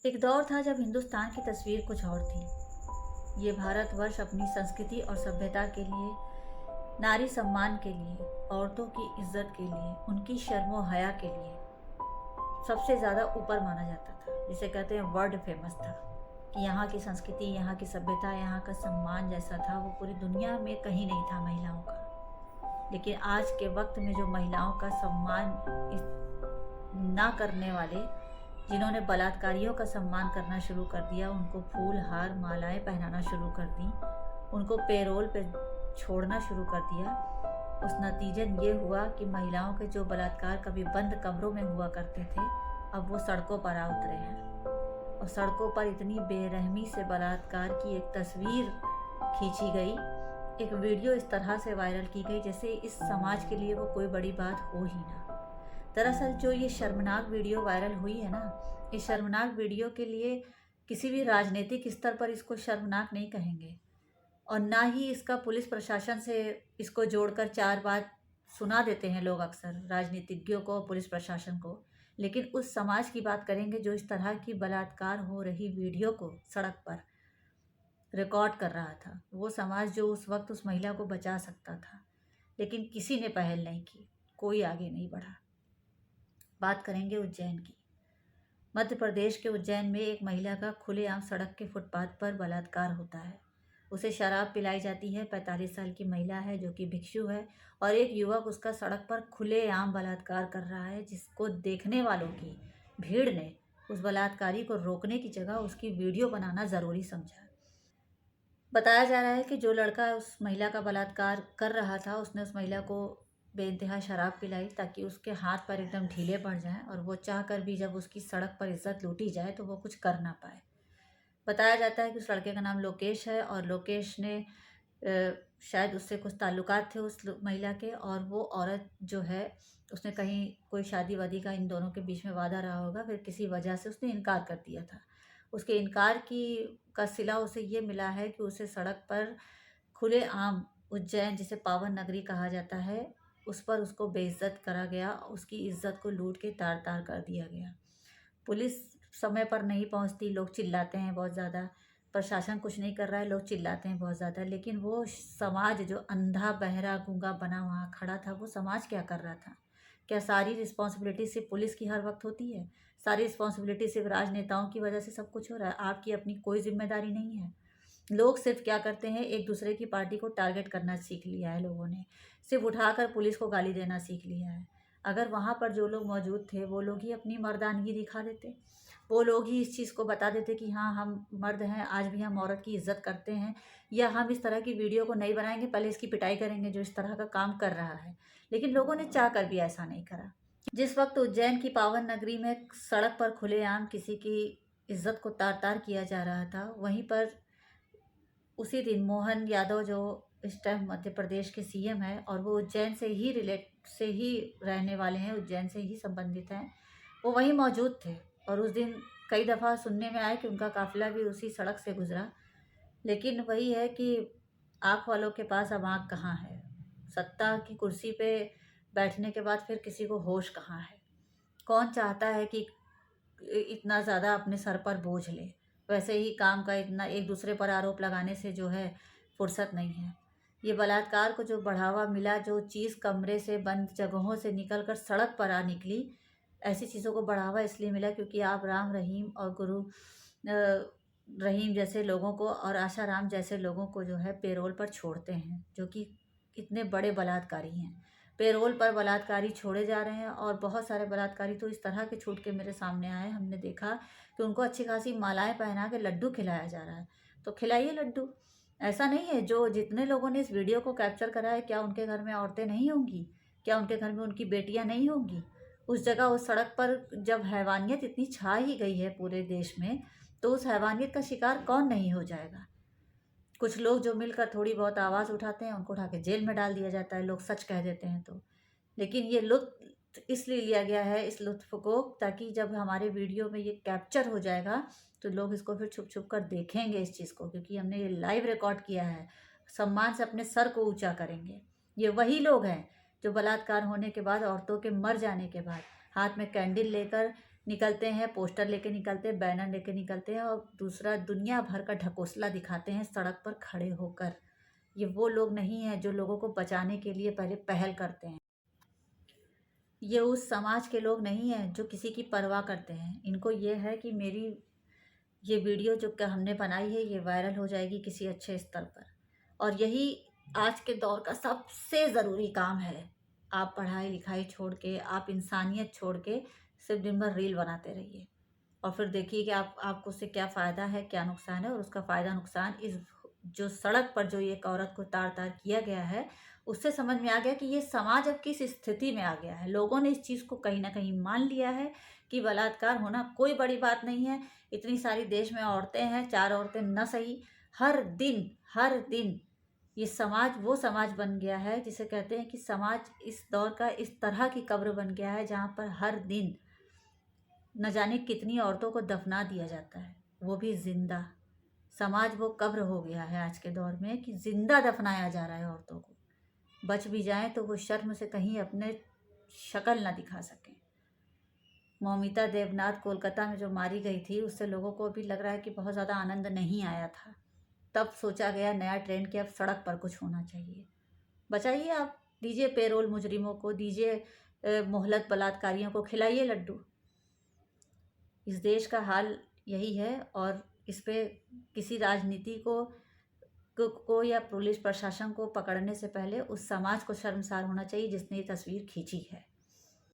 एक दौर था जब हिंदुस्तान की तस्वीर कुछ और थी। ये भारतवर्ष अपनी संस्कृति और सभ्यता के लिए, नारी सम्मान के लिए, औरतों की इज्जत के लिए, उनकी शर्मो हया के लिए सबसे ज़्यादा ऊपर माना जाता था। जिसे कहते हैं वर्ल्ड फेमस था कि यहाँ की संस्कृति, यहाँ की सभ्यता, यहाँ का सम्मान जैसा था वो पूरी दुनिया में कहीं नहीं था महिलाओं का। लेकिन आज के वक्त में जो महिलाओं का सम्मान ना करने वाले, जिन्होंने बलात्कारियों का सम्मान करना शुरू कर दिया, उनको फूल हार मालाएं पहनाना शुरू कर दी, उनको पेरोल पे छोड़ना शुरू कर दिया, उस नतीजन ये हुआ कि महिलाओं के जो बलात्कार कभी बंद कमरों में हुआ करते थे, अब वो सड़कों पर आ उतरे हैं। और सड़कों पर इतनी बेरहमी से बलात्कार की एक तस्वीर खींची गई, एक वीडियो इस तरह से वायरल की गई जैसे इस समाज के लिए वो कोई बड़ी बात हो ही ना। दरअसल जो ये शर्मनाक वीडियो वायरल हुई है ना, इस शर्मनाक वीडियो के लिए किसी भी राजनीतिक स्तर पर इसको शर्मनाक नहीं कहेंगे, और ना ही इसका पुलिस प्रशासन से इसको जोड़कर चार बात सुना देते हैं लोग अक्सर राजनीतिज्ञों को, पुलिस प्रशासन को। लेकिन उस समाज की बात करेंगे जो इस तरह की बलात्कार हो रही वीडियो को सड़क पर रिकॉर्ड कर रहा था। वो समाज जो उस वक्त उस महिला को बचा सकता था, लेकिन किसी ने पहल नहीं की, कोई आगे नहीं बढ़ा। बात करेंगे उज्जैन की। मध्य प्रदेश के उज्जैन में एक महिला का खुलेआम सड़क के फुटपाथ पर बलात्कार होता है। उसे शराब पिलाई जाती है। 45 साल की महिला है जो कि भिक्षु है, और एक युवक उसका सड़क पर खुलेआम बलात्कार कर रहा है, जिसको देखने वालों की भीड़ ने उस बलात्कारी को रोकने की जगह उसकी वीडियो बनाना ज़रूरी समझा। बताया जा रहा है कि जो लड़का उस महिला का बलात्कार कर रहा था, उसने उस महिला को बेइंतहा शराब पिलाई ताकि उसके हाथ पैर एकदम ढीले पड़ जाएं, और वो चाह कर भी जब उसकी सड़क पर इज्जत लूटी जाए तो वो कुछ कर ना पाए। बताया जाता है कि उस लड़के का नाम लोकेश है, और लोकेश ने शायद उससे कुछ ताल्लुकात थे उस महिला के, और वो औरत जो है उसने कहीं कोई शादी वादी का इन दोनों के बीच में वादा रहा होगा, फिर किसी वजह से उसने इनकार कर दिया था। उसके इनकार की का सिला उसे ये मिला है कि उसे सड़क पर खुलेआम, उज्जैन जिसे पावन नगरी कहा जाता है, उस पर उसको बेइज्जत करा गया, उसकी इज्जत को लूट के तार तार कर दिया गया। पुलिस समय पर नहीं पहुंचती, लोग चिल्लाते हैं बहुत ज़्यादा, प्रशासन कुछ नहीं कर रहा है, लोग चिल्लाते हैं बहुत ज़्यादा, लेकिन वो समाज जो अंधा बहरा गूंगा बना वहाँ खड़ा था, वो समाज क्या कर रहा था? क्या सारी रिस्पॉन्सिबिलिटी सिर्फ पुलिस की हर वक्त होती है? सारी रिस्पॉन्सिबिलिटी सिर्फ राजनेताओं की वजह से सब कुछ हो रहा है? आपकी अपनी कोई जिम्मेदारी नहीं है? लोग सिर्फ क्या करते हैं, एक दूसरे की पार्टी को टारगेट करना सीख लिया है लोगों ने, सिर्फ उठाकर पुलिस को गाली देना सीख लिया है। अगर वहाँ पर जो लोग मौजूद थे वो लोग ही अपनी मर्दानगी दिखा देते, वो लोग ही इस चीज़ को बता देते कि हाँ हम मर्द हैं, आज भी हम औरत की इज्जत करते हैं, या हम इस तरह की वीडियो को नहीं बनाएंगे, पहले इसकी पिटाई करेंगे जो इस तरह का काम कर रहा है। लेकिन लोगों ने चाह कर भी ऐसा नहीं करा। जिस वक्त उज्जैन की पावन नगरी में सड़क पर खुलेआम किसी की इज्जत को तार तार किया जा रहा था, वहीं पर उसी दिन मोहन यादव, जो इस टाइम मध्य प्रदेश के सीएम है और वो उज्जैन से ही रहने वाले हैं, उज्जैन से ही संबंधित हैं, वो वहीं मौजूद थे। और उस दिन कई दफ़ा सुनने में आया कि उनका काफ़िला भी उसी सड़क से गुजरा। लेकिन वही है कि आँख वालों के पास अब आँख कहाँ है? सत्ता की कुर्सी पे बैठने के बाद फिर किसी को होश कहाँ है? कौन चाहता है कि इतना ज़्यादा अपने सर पर बोझ ले? वैसे ही काम का इतना एक दूसरे पर आरोप लगाने से जो है फुर्सत नहीं है। ये बलात्कार को जो बढ़ावा मिला, जो चीज़ कमरे से, बंद जगहों से निकल कर सड़क पर आ निकली, ऐसी चीज़ों को बढ़ावा इसलिए मिला क्योंकि आप राम रहीम और गुरु रहीम जैसे लोगों को और आशा राम जैसे लोगों को जो है पेरोल पर छोड़ते हैं, जो कि इतने बड़े बलात्कारी हैं। पेरोल पर बलात्कारी छोड़े जा रहे हैं, और बहुत सारे बलात्कारी तो इस तरह के छूट के मेरे सामने आए, हमने देखा कि उनको अच्छी खासी मालाएं पहना के लड्डू खिलाया जा रहा है। तो खिलाइए लड्डू। ऐसा नहीं है, जो जितने लोगों ने इस वीडियो को कैप्चर करा है, क्या उनके घर में औरतें नहीं होंगी? क्या उनके घर में उनकी बेटियां नहीं होंगी? उस जगह, उस सड़क पर जब हैवानियत इतनी छा ही गई है पूरे देश में, तो उस हैवानियत का शिकार कौन नहीं हो जाएगा? कुछ लोग जो मिलकर थोड़ी बहुत आवाज़ उठाते हैं, उनको उठा के जेल में डाल दिया जाता है, लोग सच कह देते हैं तो। लेकिन ये लुत्फ़ इसलिए लिया गया है, इस लुत्फ़ को, ताकि जब हमारे वीडियो में ये कैप्चर हो जाएगा तो लोग इसको फिर छुप छुप कर देखेंगे इस चीज़ को, क्योंकि हमने ये लाइव रिकॉर्ड किया है। सम्मान से अपने सर को ऊँचा करेंगे। ये वही लोग हैं जो बलात्कार होने के बाद, औरतों के मर जाने के बाद हाथ में कैंडल लेकर निकलते हैं, पोस्टर लेके निकलते हैं, बैनर लेके निकलते हैं और दूसरा दुनिया भर का ढकोसला दिखाते हैं सड़क पर खड़े होकर। ये वो लोग नहीं हैं जो लोगों को बचाने के लिए पहले पहल करते हैं। ये उस समाज के लोग नहीं हैं जो किसी की परवाह करते हैं। इनको ये है कि मेरी ये वीडियो जो हमने बनाई है ये वायरल हो जाएगी किसी अच्छे स्तर पर, और यही आज के दौर का सबसे ज़रूरी काम है। आप पढ़ाई लिखाई छोड़ के, आप इंसानियत छोड़ के सिर्फ दिन भर रील बनाते रहिए और फिर देखिए कि आपको उससे क्या फ़ायदा है, क्या नुकसान है। और उसका फ़ायदा नुकसान इस जो सड़क पर जो एक औरत को तार तार किया गया है, उससे समझ में आ गया कि ये समाज अब किस स्थिति में आ गया है। लोगों ने इस चीज़ को कहीं ना कहीं मान लिया है कि बलात्कार होना कोई बड़ी बात नहीं है। इतनी सारी देश में औरतें हैं, 4 औरतें न सही, हर दिन ये समाज वो समाज बन गया है जिसे कहते हैं कि समाज इस दौर का इस तरह की कब्र बन गया है जहाँ पर हर दिन न जाने कितनी औरतों को दफना दिया जाता है, वो भी जिंदा। समाज वो कब्र हो गया है आज के दौर में कि जिंदा दफनाया जा रहा है औरतों को। बच भी जाएं तो वो शर्म से कहीं अपने शक्ल ना दिखा सकें। मौमिता देवनाथ कोलकाता में जो मारी गई थी, उससे लोगों को भी लग रहा है कि बहुत ज़्यादा आनंद नहीं आया था। तब सोचा गया नया ट्रेंड कि अब सड़क पर कुछ होना चाहिए। बचाइए आप, दीजिए पेरोल मुजरिमों को, दीजिए मोहलत बलात्कारियों को, खिलाइए लड्डू। इस देश का हाल यही है और इस पे किसी राजनीति को या पुलिस प्रशासन को पकड़ने से पहले उस समाज को शर्मसार होना चाहिए जिसने ये तस्वीर खींची है।